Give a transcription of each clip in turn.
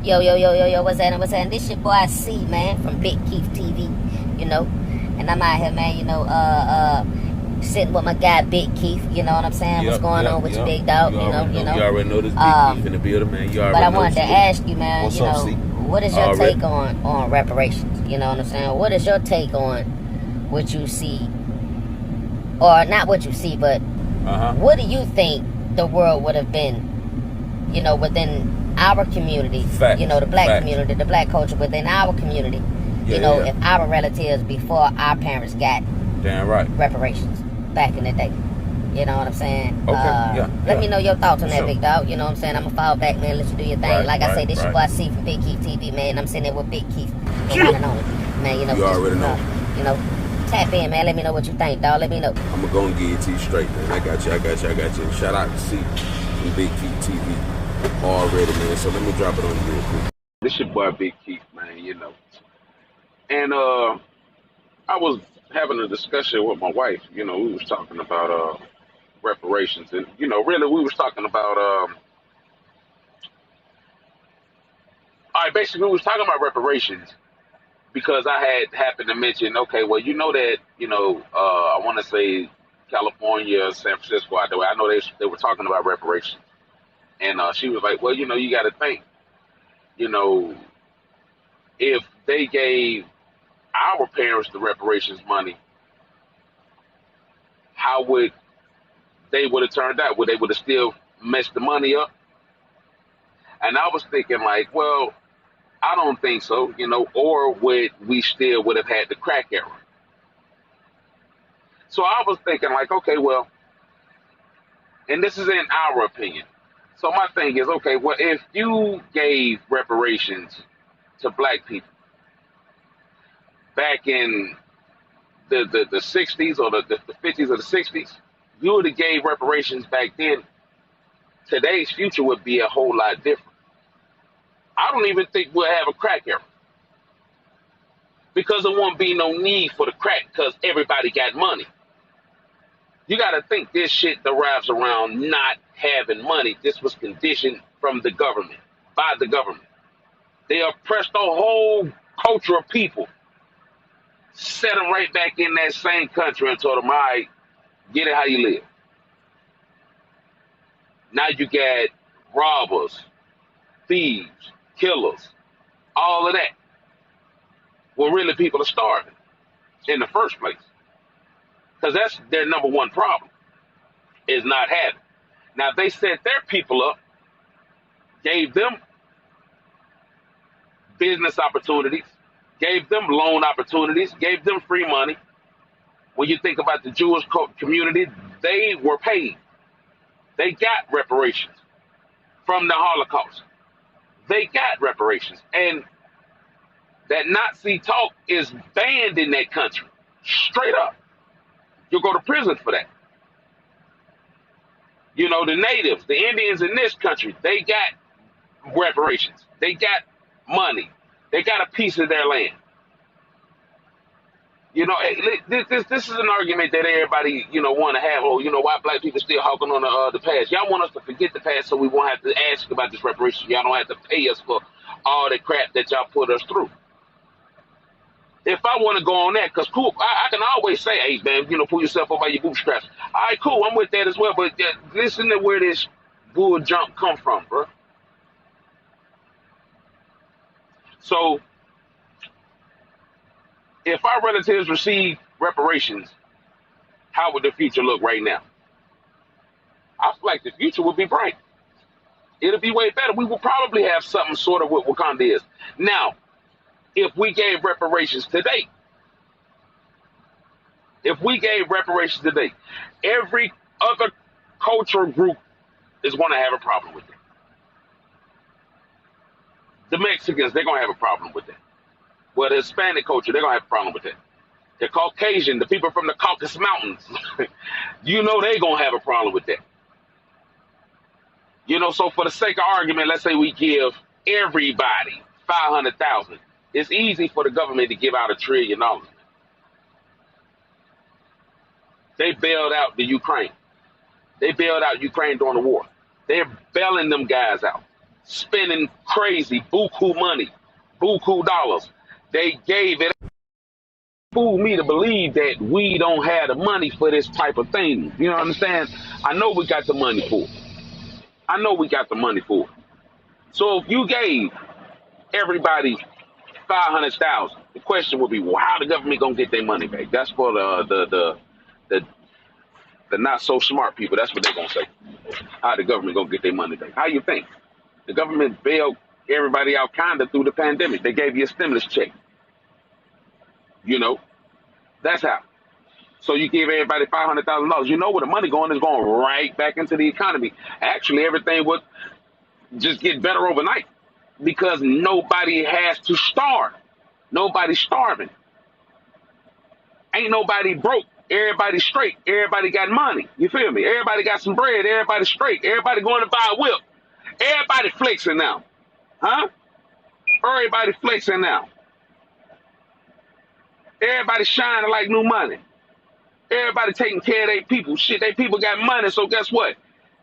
Yo, yo, yo, yo, yo, what's happening? What's happening? This your boy C, man, from Big Keef TV, you know. And I'm out here, man, sitting with my guy Big Keef, you know what I'm saying? What's going on with your big dog, You already know this Big Keef in the building, man. You already but I know wanted to ask you, man, What's up, C? what is your take on reparations? You know what I'm saying? What is your take on what you see, or not what you see, but what do you think the world would have been, within our community, Facts. the black community, the black culture within our community, if our relatives before our parents got damn right reparations back in the day. You know what I'm saying? Okay. Let me know your thoughts on that, big dog. You know what I'm saying? I'm gonna fall back, man. Let you do your thing. Like I say, this your boy C from Big Keef TV, man. I'm sitting there with Big Keef, the one and only, man. You already know. Tap in, man. Let me know what you think, dog. Let me know. I'm gonna go and get it to you straight, man. I got you. Shout out to C from Big Keef TV already, man. So let me drop it on you real quick. This your boy Big Keef, man. And I was having a discussion with my wife. We was talking about reparations, and really we was talking about all right, basically we was talking about reparations because I had happened to mention, okay, well, that I want to say California, San Francisco, out there, I know they were talking about reparations, and she was like, well, you got to think, if they gave our parents the reparations money, how would they would have turned out? Would they would have still messed the money up? And I was thinking like, well, I don't think so, or would we still would have had the crack era? So I was thinking like, okay, well, and this is in our opinion. So my thing is, okay, well, if you gave reparations to black people back in the 60s or the 50s or the 60s, you would have gave reparations back then, today's future would be a whole lot different. I don't even think we'll have a crack era because there won't be no need for the crack because everybody got money. You got to think this shit derives around not having money. This was conditioned from the government, by the government. They oppressed a whole culture of people, set them right back in that same country and told them, all right, get it how you live. Now you got robbers, thieves, killers, all of that. Well, really, people are starving in the first place because that's their number one problem, is not having. Now, if they set their people up, gave them business opportunities, gave them loan opportunities, gave them free money. When you think about the Jewish community, they were paid. They got reparations from the Holocaust. They got reparations. And that Nazi talk is banned in that country. Straight up. You'll go to prison for that. The natives, the Indians in this country, they got reparations. They got money. They got a piece of their land. This is an argument that everybody, want to have. Oh, why black people still hawking on the past? Y'all want us to forget the past so we won't have to ask about this reparation. Y'all don't have to pay us for all the crap that y'all put us through. If I want to go on that, because cool, I can always say, hey, man, pull yourself up by your bootstraps. All right, cool, I'm with that as well. But listen to where this bull jump come from, bro. So, if our relatives receive reparations, how would the future look right now? I feel like the future would be bright. It'll be way better. We will probably have something sort of what Wakanda is. Now, if we gave reparations today, every other cultural group is going to have a problem with it. The Mexicans, they're going to have a problem with that. Well, the Hispanic culture, they're going to have a problem with that. The Caucasian, the people from the Caucasus Mountains, they're going to have a problem with that. So for the sake of argument, let's say we give everybody 500,000. It's easy for the government to give out $1 trillion. They bailed out the Ukraine. They bailed out Ukraine during the war. They're bailing them guys out. spending crazy, buku money, buku dollars. They gave it. Fool me to believe that we don't have the money for this type of thing. You know what I'm saying? I know we got the money for it. I know we got the money for it. So if you gave everybody 500,000, the question would be, well, how the government gonna get their money back? That's for the not so smart people. That's what they're gonna say. How the government gonna get their money back? How you think? The government bailed everybody out kinda through the pandemic. They gave you a stimulus check. You know, that's how. So you give everybody $500,000. You know where the money going is going right back into the economy. Actually, everything would just get better overnight because nobody has to starve. Nobody's starving. Ain't nobody broke. Everybody's straight. Everybody got money. You feel me? Everybody got some bread. Everybody straight. Everybody going to buy a whip. Everybody flexing now. Huh? Everybody flexing now. Everybody shining like new money. Everybody taking care of their people. Shit, they people got money, so guess what?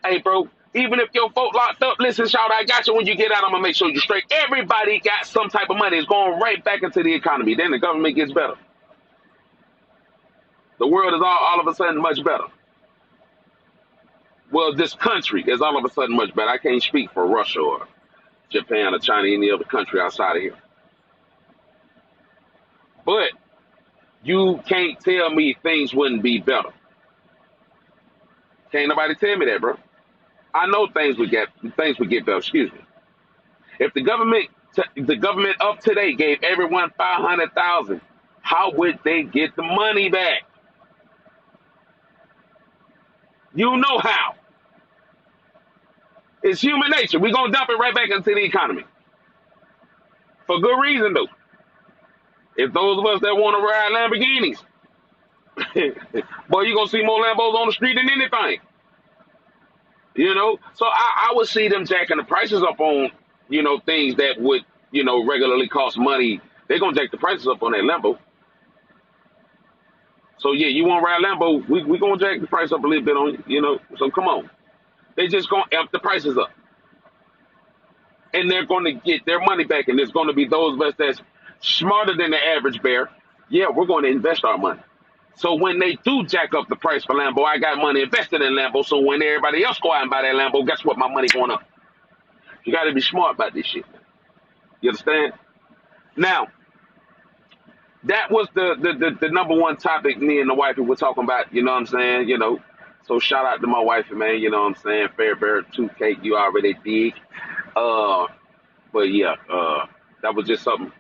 Hey, bro, even if your folk locked up, listen, shout, I got you. When you get out, I'm going to make sure you're straight. Everybody got some type of money. It's going right back into the economy. Then the government gets better. The world is all of a sudden much better. Well, this country is all of a sudden much better. I can't speak for Russia or Japan or China, any other country outside of here. But you can't tell me things wouldn't be better. Can't nobody tell me that, bro. I know things would get better. Excuse me. If the government of today gave everyone 500,000, how would they get the money back? You know how. It's human nature. We're gonna dump it right back into the economy. For good reason, though. If those of us that want to ride Lamborghinis, boy, you're going to see more Lambos on the street than anything. You know? So I would see them jacking the prices up on, you know, things that would, you know, regularly cost money. They're going to jack the prices up on that Lambo. So, yeah, you want to ride Lambo, we going to jack the price up a little bit on you, you know? So, come on. They just going to amp the prices up. And they're going to get their money back. And there's going to be those of us that's smarter than the average bear. Yeah, we're going to invest our money. So when they do jack up the price for Lambo, I got money invested in Lambo. So when everybody else go out and buy that Lambo, guess what? My money going up. You got to be smart about this shit. You understand? Now, that was the number one topic me and the wifey were talking about. You know what I'm saying? You know, so shout out to my wifey, man. You know what I'm saying? Fairbear 2K, you already dig. But yeah, that was just something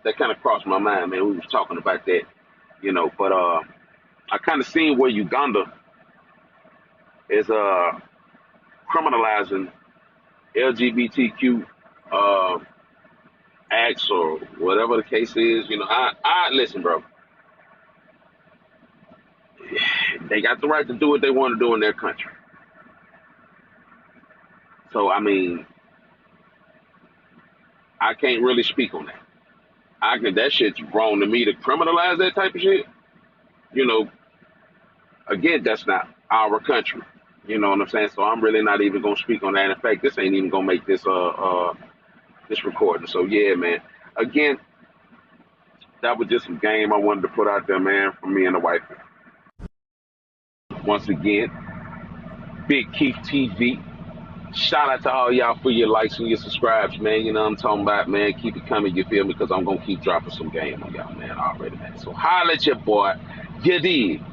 that kind of crossed my mind, man. We was talking about that, you know, but I kind of seen where Uganda is criminalizing LGBTQ acts or whatever the case is. You know, I listen, bro. They got the right to do what they want to do in their country. So I mean, I can't really speak on that. That shit's wrong to me to criminalize that type of shit. You know, again, that's not our country. You know what I'm saying? So I'm really not even gonna speak on that. In fact, this ain't even gonna make this this recording. So yeah, man. Again, that was just some game I wanted to put out there, man, for me and the wife. Once again, Big Keef TV. Shout out to all y'all for your likes and your subscribes, man. You know what I'm talking about, man. Keep it coming, you feel me? Because I'm going to keep dropping some game on y'all, man, already, man. So holla at your boy. You did.